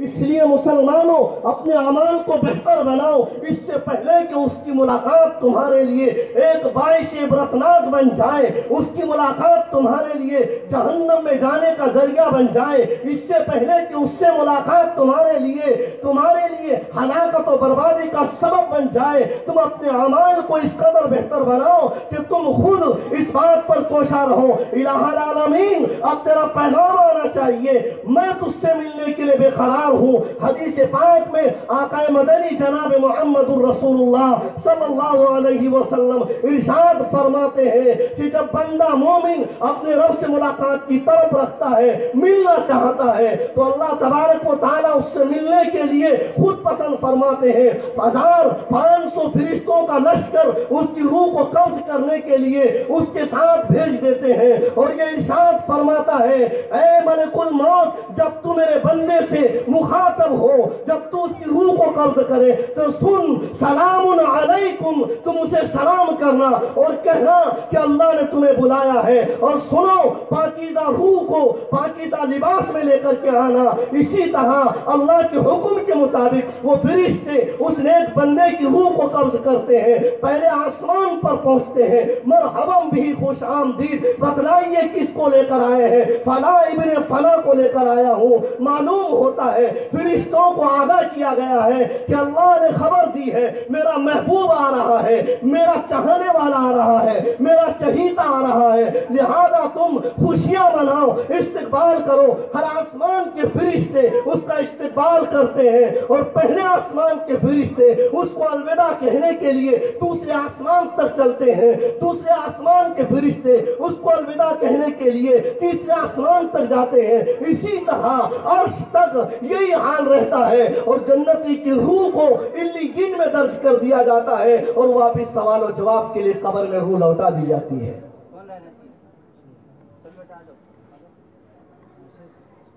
اس لیے مسلمانوں اپنے اعمال کو بہتر بناؤ، اس سے پہلے کہ اس کی ملاقات تمہارے لیے ایک باعث عبرتناک بن جائے، اس کی ملاقات تمہارے لیے جہنم میں جانے کا ذریعہ بن جائے، اس سے پہلے کہ اس سے ملاقات تمہارے لیے ہلاکت و بربادی کا سبب بن جائے، تم اپنے اعمال کو اس قدر بہتر بناؤ کہ تم خود اس بات پر کوشاں رہو الہ العالمین اب تیرا پیغام آنا چاہیے، میں تجھ سے ملنے کے لیے بے قرار ہوں۔ حدیث پاک میں آقا مدنی جناب محمد الرسول اللہ صلی اللہ علیہ وسلم ارشاد فرماتے ہیں کہ جب بندہ مومن اپنے رب سے ملاقات کی طرف رکھتا ہے، ملنا چاہتا ہے، تو اللہ تبارک و تعالیٰ اس سے ملنے کے لیے خود پسند فرماتے ہیں 1500 فرشتوں کا لشکر اس کی روح کو قبض کرنے کے لیے اس کے ساتھ بھیج دیتے ہیں، اور یہ ارشاد فرماتا ہے اے ملک الموت جب تو میرے بندے سے مخاطب ہو، جب تو اس کی روح کو قبض کرے تو سن سلام علیکم، تم اسے سلام کرنا اور کہنا کہ اللہ نے تمہیں بلایا ہے، اور سنو پاکیزہ روح کو پاکیزہ لباس میں لے کر کے آنا۔ اسی طرح اللہ کے حکم کے مطابق وہ فرشتے اس نیک بندے کی روح کو قبض کرتے ہیں، پہلے آسمان پر پہنچتے ہیں، مرحبا بھی خوش آمدید، بتلائیے کس کو لے کر آئے ہیں، فلاں ابن فلاں کو لے کر آیا ہوں۔ معلوم ہوتا ہے فرشتوں کو آگاہ کیا گیا ہے کہ اللہ نے خبر دی ہے میرا محبوب آ رہا ہے، میرا چاہنے والا آ رہا ہے، میرا چہیتا آ رہا ہے، لہذا تم خوشیاں مناؤ، استقبال کرو۔ ہر آسمان کے فرشتے اس کا استقبال کرتے ہیں، اور پہلے آسمان کے فرشتے اس کو الوداع کہنے کے لیے دوسرے آسمان تک چلتے ہیں، دوسرے آسمان کے فرشتے اس کو الوداع کہنے کے لیے تیسرے آسمان تک جاتے ہیں، اسی طرح عرش تک یہی حال رہتا ہے، اور جنتی کی روح کو علیین میں درج کر دیا جاتا ہے، اور واپس سوال و جواب کے لیے قبر میں روح لوٹا دی جاتی ہے۔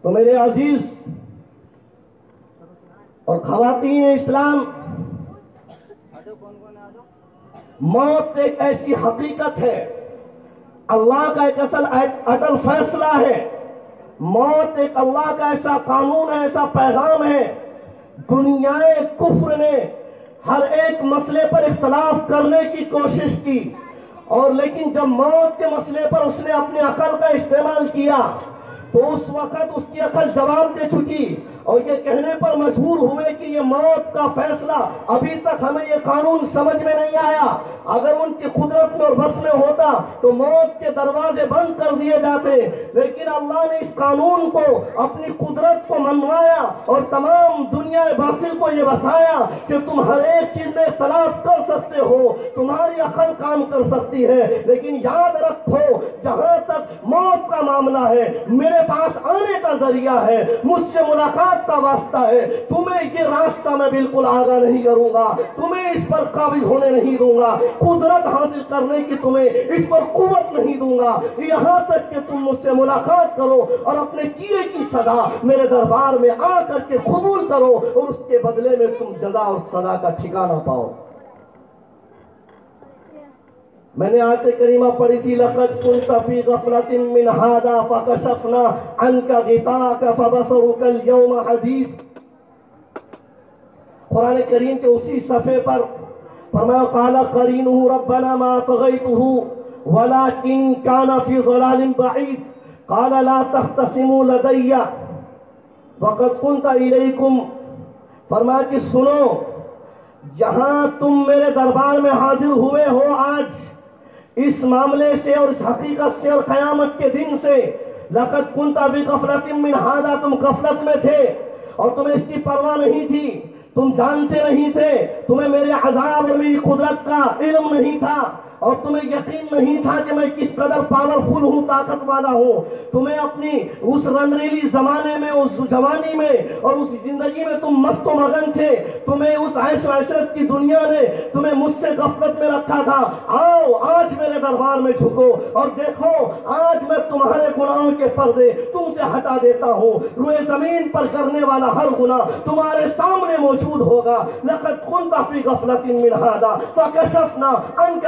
تو میرے عزیز اور خواتین اسلام، موت ایک ایسی حقیقت ہے، اللہ کا ایک اٹل فیصلہ ہے، موت ایک اللہ کا ایسا قانون ہے، ایسا پیغام ہے۔ دنیا کفر نے ہر ایک مسئلے پر اختلاف کرنے کی کوشش کی، اور لیکن جب موت کے مسئلے پر اس نے اپنی عقل کا استعمال کیا تو اس وقت اس کی عقل جواب دے چکی، اور یہ کہنے پر مجبور ہوئے کہ یہ موت کا فیصلہ ابھی تک ہمیں یہ قانون سمجھ میں نہیں آیا، اگر ان کی قدرت میں اور بس میں ہوتا تو موت کے دروازے بند کر دیے جاتے، لیکن اللہ نے اس قانون کو اپنی قدرت کو منوایا اور تمام دنیا باطل کو یہ بتایا کہ تم ہر ایک چیز میں اختلاف کر سکتے ہو، تمہاری عقل کام کر سکتی ہے، لیکن یاد رکھو جہاں تک موت کا معاملہ ہے میرے پاس آنے کا ذریعہ ہے، مجھ سے ملاقات کا واسطہ ہے، تمہیں یہ راستہ میں بالکل آگاہ نہیں کروں گا، تمہیں اس پر قابض ہونے نہیں دوں گا، قدرت حاصل کرنے کی تمہیں اس پر قوت نہیں دوں گا، یہاں تک کہ تم مجھ سے ملاقات کرو اور اپنے کیے کی سزا میرے دربار میں آ کر کے قبول کرو، اور اس کے بدلے میں تم جزا اور سزا کا ٹھکانہ پاؤ۔ میں نے آیت کریمہ پڑھی تھی لَقَدْ كُنْتَ فِي غَفْلَةٍ مِّنْ هَذَا فَكَشَفْنَا عَنْكَ غِطَاءَكَ فَبَصَرُكَ الْيَوْمَ حَدِيدٌ۔ قرآن کریم کے اسی صفحے پر فرمایا قَالَ قَرِينُهُ رَبَّنَا مَا طَغَيْتُهُ وَلَكِنْ كَانَ فِي ضَلَالٍ بَعِيدٍ قَالَ لَا تَخْتَصِمُوا لَدَيَّ وَقَدْ كُنْتَ إِلَيْكُمْ، فرمایا کہ سنو یہاں تم میرے دربار میں حاضر ہوئے ہو آج اس معاملے سے اور اس حقیقت سے اور قیامت کے دن سے، لَقَدْ كُنْتَ فِي غَفْلَةٍ مِّنْ هَذَا، تم غفلت میں تھے اور تمہیں اس کی پرواہ نہیں تھی، تم جانتے نہیں تھے، تمہیں میرے عذاب اور میری قدرت کا علم نہیں تھا، اور تمہیں یقین نہیں تھا کہ میں کس قدر پاورفل ہوں، طاقت والا ہوں، تمہیں اپنی اس رنگریلی زمانے میں، اس جوانی میں اور اس زندگی میں تم مست و مگن تھے، تمہیں اس عیش و عشرت کی دنیا نے تمہیں مجھ سے غفلت میں رکھا تھا۔ آؤ آج میرے دربار میں جھکو اور دیکھو آج میں تمہارے گناہوں کے پردے تم سے ہٹا دیتا ہوں، روئے زمین پر کرنے والا ہر گناہ تمہارے سامنے موجود ہوگا۔ لَقَدْ كُنْتَ فِي غَفْلَةٍ مِّنْ هَذَا فَكَشَفْنَا عَنْكَ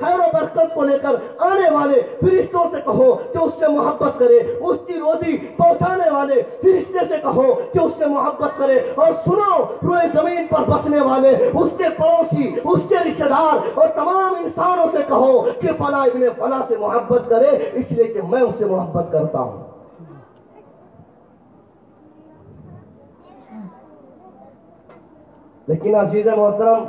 خیر و برکت کو لے کر آنے والے فرشتوں سے کہو کہ اس سے محبت کرے، اس کی روزی پہنچانے والے فرشتے سے کہو کہ اس سے محبت کرے، اور سنو روئے زمین پر بسنے والے اس کے پڑوسی، اس کے رشتہ دار اور تمام انسانوں سے کہو کہ فلاں ابن فلاں سے محبت کرے، اس لیے کہ میں اس سے محبت کرتا ہوں۔ لیکن عزیز محترم،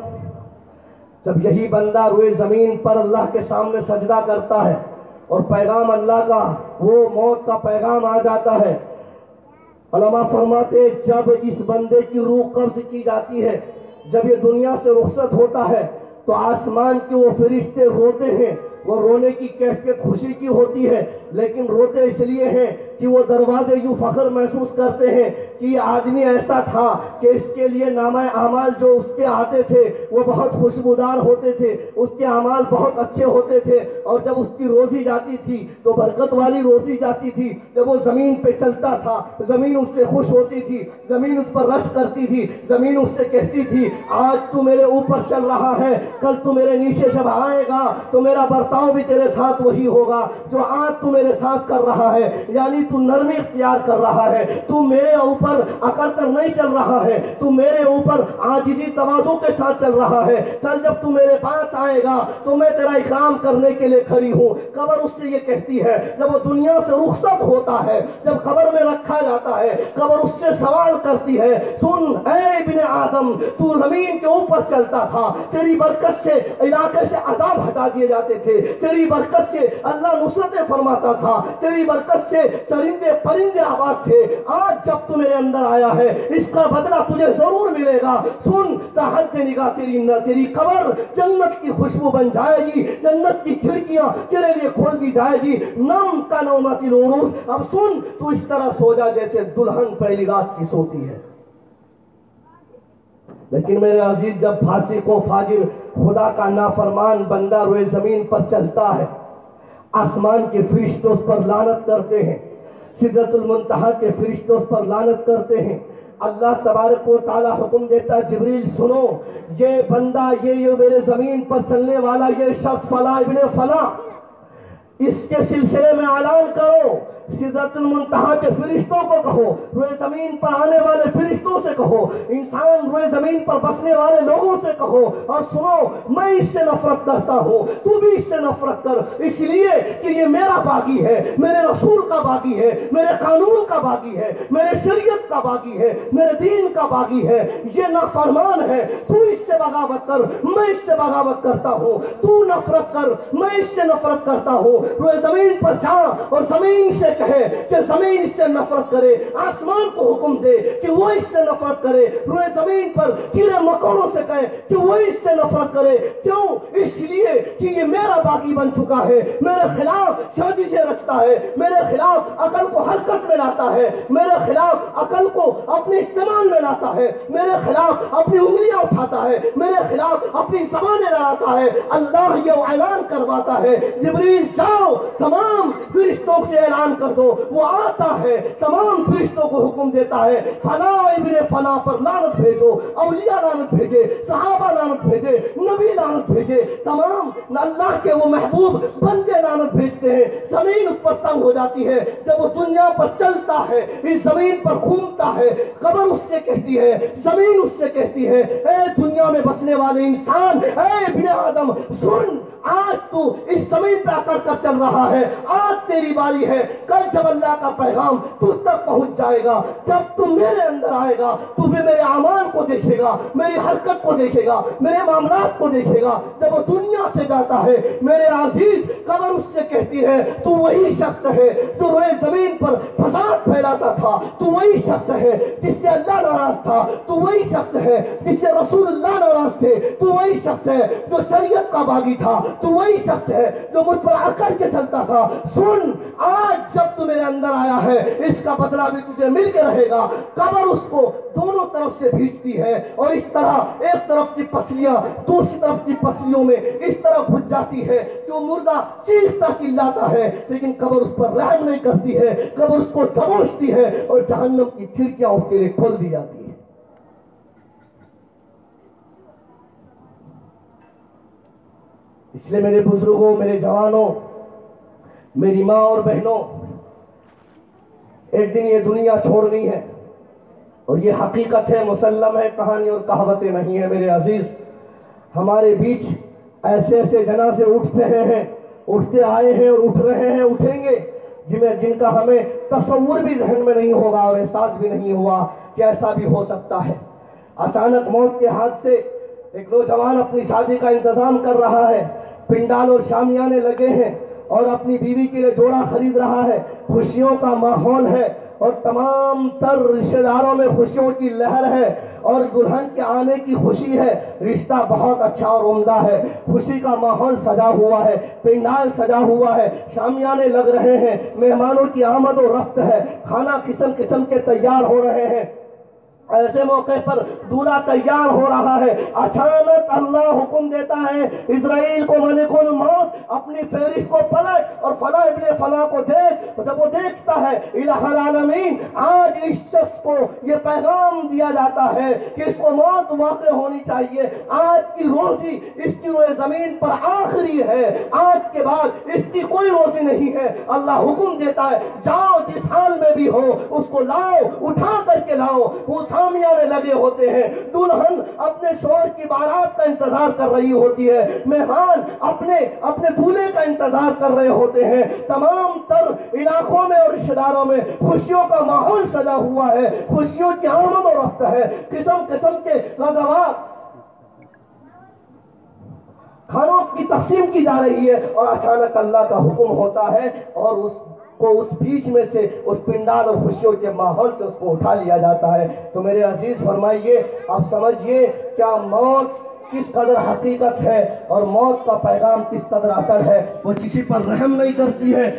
جب یہی بندہ روئے زمین پر اللہ کے سامنے سجدہ کرتا ہے اور پیغام اللہ کا وہ موت کا پیغام آ جاتا ہے، علماء فرماتے جب اس بندے کی روح قبض کی جاتی ہے، جب یہ دنیا سے رخصت ہوتا ہے تو آسمان کے وہ فرشتے روتے ہیں۔ وہ رونے کی کیفیت خوشی کی ہوتی ہے، لیکن روتے اس لیے ہیں کہ وہ دروازے یوں فخر محسوس کرتے ہیں کہ یہ آدمی ایسا تھا کہ اس کے لیے نامہ اعمال جو اس کے آتے تھے وہ بہت خوشبودار ہوتے تھے، اس کے اعمال بہت اچھے ہوتے تھے، اور جب اس کی روزی جاتی تھی تو برکت والی روزی جاتی تھی۔ جب وہ زمین پہ چلتا تھا زمین اس سے خوش ہوتی تھی، زمین اس پر رشک کرتی تھی، زمین اس سے کہتی تھی آج تو میرے اوپر چل رہا ہے، کل تو میرے نیچے جب آئے گا تو میرا برتاؤ بھی تیرے ساتھ وہی ہوگا جو آج تو میرے ساتھ کر رہا ہے، یعنی تو نرمی اختیار کر رہا ہے، تو میرے اوپر اکڑ کر نہیں چل رہا ہے، تو میرے اوپر عاجزی تواضع کے ساتھ چل رہا ہے، کل جب تو میرے پاس آئے گا تو میں تیرا اکرام کرنے کے لیے کھڑی ہوں۔ قبر اس سے یہ کہتی ہے جب وہ دنیا سے رخصت ہوتا ہے، جب قبر میں رکھا جاتا ہے، قبر اس سے سوال کرتی ہے سن اے ابن آدم، تو زمین کے اوپر چلتا تھا، تیری برکت سے علاقے سے عذاب ہٹا دیے جاتے تھے، تیری برکت سے اللہ نصرتیں فرماتا تھا، تیری برکت سے چرندے پرندے آباد تھے، آج جب تو میرے اندر آیا ہے اس کا بدلہ تجھے ضرور ملے گا۔ سن تحت نگاہ تیری قبر جنت کی خوشبو بن جائے گی، جنت کی کھڑکیاں تیرے لیے کھول دی جائے گی۔ نم کا نومت العروس، اب سن تو اس طرح سو جا جیسے دلہن پہلی رات کی سوتی ہے۔ لیکن میرے عزیز جب فاسق و فاجر خدا کا نافرمان بندہ روئے زمین پر چلتا ہے، آسمان کے فرشتے اس پر لعنت کرتے ہیں، سدرۃ المنتہا کے فرشتے اس پر لعنت کرتے ہیں۔ اللہ تبارک و تعالی حکم دیتا جبریل سنو یہ بندہ یہ میرے زمین پر چلنے والا یہ شخص فلاں ابن فلاں، اس کے سلسلے میں اعلان کرو، سدرۃ المنتہا کے فرشتوں کو کہو، روئے زمین پر آنے والے فرشتوں سے کہو، انسان روئے زمین پر بسنے والے لوگوں سے کہو، اور سنو میں اس سے نفرت کرتا ہوں، تو بھی اس سے نفرت کر، اس لیے کہ یہ میرا باغی ہے، میرے رسول کا باغی ہے، میرے قانون کا باغی ہے، میرے شریعت کا باغی ہے، میرے دین کا باغی ہے، یہ نافرمان ہے، تو اس سے بغاوت کر، میں اس سے بغاوت کرتا ہوں، تو نفرت کر، میں اس سے نفرت کرتا ہوں۔ روئے زمین پر جا اور زمین سے کہے کہ زمین اس سے نفرت کرے، آسمان کو حکم دے کہ وہ اس سے نفرت کرے، روئے زمین پر کیڑے مکوڑوں سے کہے کہ وہ اس سے نفرت کرے، کیوں؟ اس لیے کہ یہ میرا باغی بن چکا ہے، میرے خلاف سازشیں رچتا ہے، میرے خلاف عقل کو حرکت میں لاتا ہے، میرے خلاف عقل کو اپنے استعمال میں لاتا ہے، میرے خلاف اپنی انگلیاں اٹھاتا ہے، میرے خلاف اپنی زبانیں لڑاتا ہے۔ اللہ یہ اعلان کرواتا ہے جبریل جاؤ تمام فرشتوں سے اعلان کر دو، وہ آتا ہے تمام فرشتوں کو حکم دیتا ہے فلاں ابن فلاں پر لعنت بھیجو، اولیاء لعنت بھیجے، صحابہ لعنت بھیجے، نبی لعنت بھیجے، تمام اللہ کے وہ محبوب بندے لعنت بھیجتے ہیں۔ زمین اس پر تنگ ہو جاتی ہے، جب وہ دنیا پر چلتا ہے اس زمین پر گھومتا ہے، قبر اس سے کہتی ہے، زمین اس سے کہتی ہے اے دنیا میں بسنے والے انسان، اے ابن آدم سن، آج تو اس زمین پہ اکڑ کر چل رہا ہے، آج تیری باری ہے، کل جب اللہ کا پیغام تو تک پہنچ جائے گا، جب تم میرے اندر آئے گا تو پھر میرے اعمال کو دیکھے گا، میری حرکت کو دیکھے گا، میرے معاملات کو دیکھے گا۔ جب وہ دنیا سے جاتا ہے میرے عزیز قبر اس سے کہتی ہے تو وہی شخص ہے جو روئے زمین پر فساد پھیلاتا تھا، تو وہی شخص ہے جس سے اللہ ناراض تھا، تو وہی شخص ہے جس سے رسول اللہ ناراض تھے، تو وہی شخص ہے جو شریعت کا باغی تھا، تو وہی شخص ہے جو مجھ پر اکڑ کے چلتا تھا۔ سن آج جب تو میرے اندر آیا ہے اس کا بدلہ بھی تجھے مل کے رہے گا۔ قبر اس کو دونوں طرف سے بھیجتی ہے، اور اس طرح ایک طرف کی پسلیاں دوسری طرف کی پسلیوں میں اس طرح گھس جاتی ہے کہ وہ مردہ چیختا چلاتا ہے، لیکن قبر اس پر رحم نہیں کرتی ہے، قبر اس کو دبوچتی ہے اور جہنم کی کھڑکیاں اس کے لیے کھول دی جاتی ہے۔ اس لیے میرے بزرگوں، میرے جوانوں، میری ماں اور بہنوں، ایک دن یہ دنیا چھوڑنی ہے، اور یہ حقیقت ہے، مسلم ہے، کہانی اور کہاوتیں نہیں ہیں میرے عزیز۔ ہمارے بیچ ایسے ایسے جنازے اٹھتے ہیں، اٹھتے آئے ہیں اور اٹھ رہے ہیں، اٹھیں گے، جن کا ہمیں تصور بھی ذہن میں نہیں ہوگا اور احساس بھی نہیں ہوا کہ ایسا بھی ہو سکتا ہے۔ اچانک موت کے ہاتھ سے ایک نوجوان اپنی شادی کا انتظام کر رہا ہے، پنڈال اور شامیانے لگے ہیں، اور اپنی بیوی کے لیے جوڑا خرید رہا ہے، خوشیوں کا ماحول ہے، اور تمام تر رشتہ داروں میں خوشیوں کی لہر ہے، اور دلہن کے آنے کی خوشی ہے، رشتہ بہت اچھا اور عمدہ ہے، خوشی کا ماحول سجا ہوا ہے، پنڈال سجا ہوا ہے، شامیانے لگ رہے ہیں، مہمانوں کی آمد و رفت ہے، کھانا قسم قسم کے تیار ہو رہے ہیں۔ ایسے موقع پر دولہا تیار ہو رہا ہے، اچانک اللہ حکم دیتا ہے اسرائیل کو، ملک الموت، اپنی فہرست کو پلٹ اور فلاں ابن فلاں کو دیکھ۔ تو جب وہ دیکھتا ہے، الہ العالمین، آج اس شخص کو یہ پیغام دیا جاتا ہے کہ اس کو موت واقع ہونی چاہیے، آج کی روزی اس کی روئے زمین پر آخری ہے، آج کے بعد اس کی کوئی روزی نہیں ہے۔ اللہ حکم دیتا ہے، جاؤ، جس حال میں بھی ہو اس کو لاؤ، اٹھا کر کے لاؤ۔ وہ شامیانے لگے ہوتے ہیں، دلہن اپنے شوہر کی بارات کا انتظار کر رہی ہوتی ہے، مہمان اپنے دولہے کا انتظار کر رہے ہوتے ہیں، تمام تر علاقوں میں اور رشتہ داروں میں خوشیوں کا ماحول سجا ہوا ہے، خوشیوں کی آمد و رفت ہے، قسم قسم کے غزوات، کھانوں کی تقسیم کی جا رہی ہے، اور اچانک اللہ کا حکم ہوتا ہے اور اس بیچ میں سے، اس پنڈال اور خوشیوں کے ماحول سے اس کو اٹھا لیا جاتا ہے۔ تو میرے عزیز فرمائیے، آپ سمجھیے کیا موت کس قدر حقیقت ہے، اور موت کا پیغام کس قدر اٹل ہے۔ وہ کسی پر رحم نہیں کرتی ہے۔